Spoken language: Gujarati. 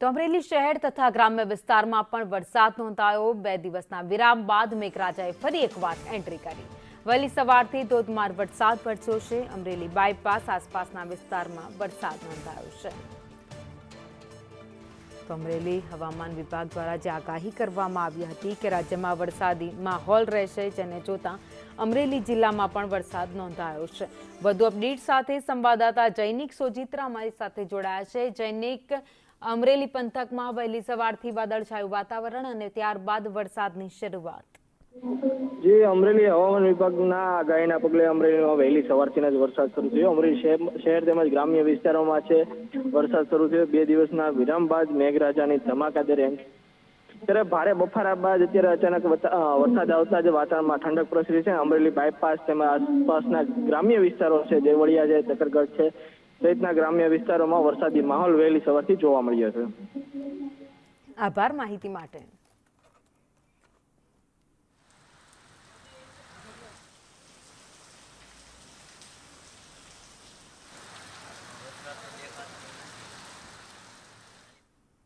તો અમરેલી શહેર તથા ગ્રામ્ય વિસ્તારમાં પણ વરસાદ નોંધાયો। 2 દિવસના વિરામ બાદ મેઘરાજાએ ફરી એકવાર એન્ટ્રી કરી। વહેલી સવારથી ધોધમાર વરસાદ વરસ્યો છે। અમરેલી બાયપાસ આસપાસના વિસ્તારમાં વરસાદ નોંધાયો છે। તો અમરેલી હવામાન વિભાગ દ્વારા જે આગાહી કરવામાં આવી હતી કે રાજ્યમાં વરસાદી માહોલ રહેશે, જેને જોતા અમરેલી જિલ્લામાં પણ વરસાદ નોંધાયો છે। વધુ અપડેટ સાથે સંવાદદાતા જૈનિક સોજીત્રા અમારી સાથે જોડાયા છે। જૈનિક, અમરેલી પંથકમાં વહેલી સવારથી વાદળછાયું વાતાવરણ અને ત્યારબાદ વરસાદની શરૂઆત। જે અમરેલી હવામાન વિભાગના આગાહીના પગલે અમરેલીમાં વહેલી સવારથી જ વરસાદ શરૂ થયો। અમરેલી શહેર તેમજ ગ્રામ્ય વિસ્તારોમાં છે વરસાદ શરૂ થયો। 2 દિવસના વિરામ બાદ મેઘરાજાની ધમાકાદાર ત્યારે ભારે બફારા બાદ અત્યારે અચાનક વરસાદ આવતા જ વાતાવરણમાં ઠંડક પ્રસરી છે। અમરેલી બાયપાસ તેમજ આસપાસના ગ્રામ્ય વિસ્તારો છે, દેવળિયા છે, તકરગઢ છે સહિતના ગ્રામ્ય વિસ્તારોમાં વરસાદી માહોલ વહેલી સવારથી જોવા મળ્યો છે। આભાર માહિતી માટે।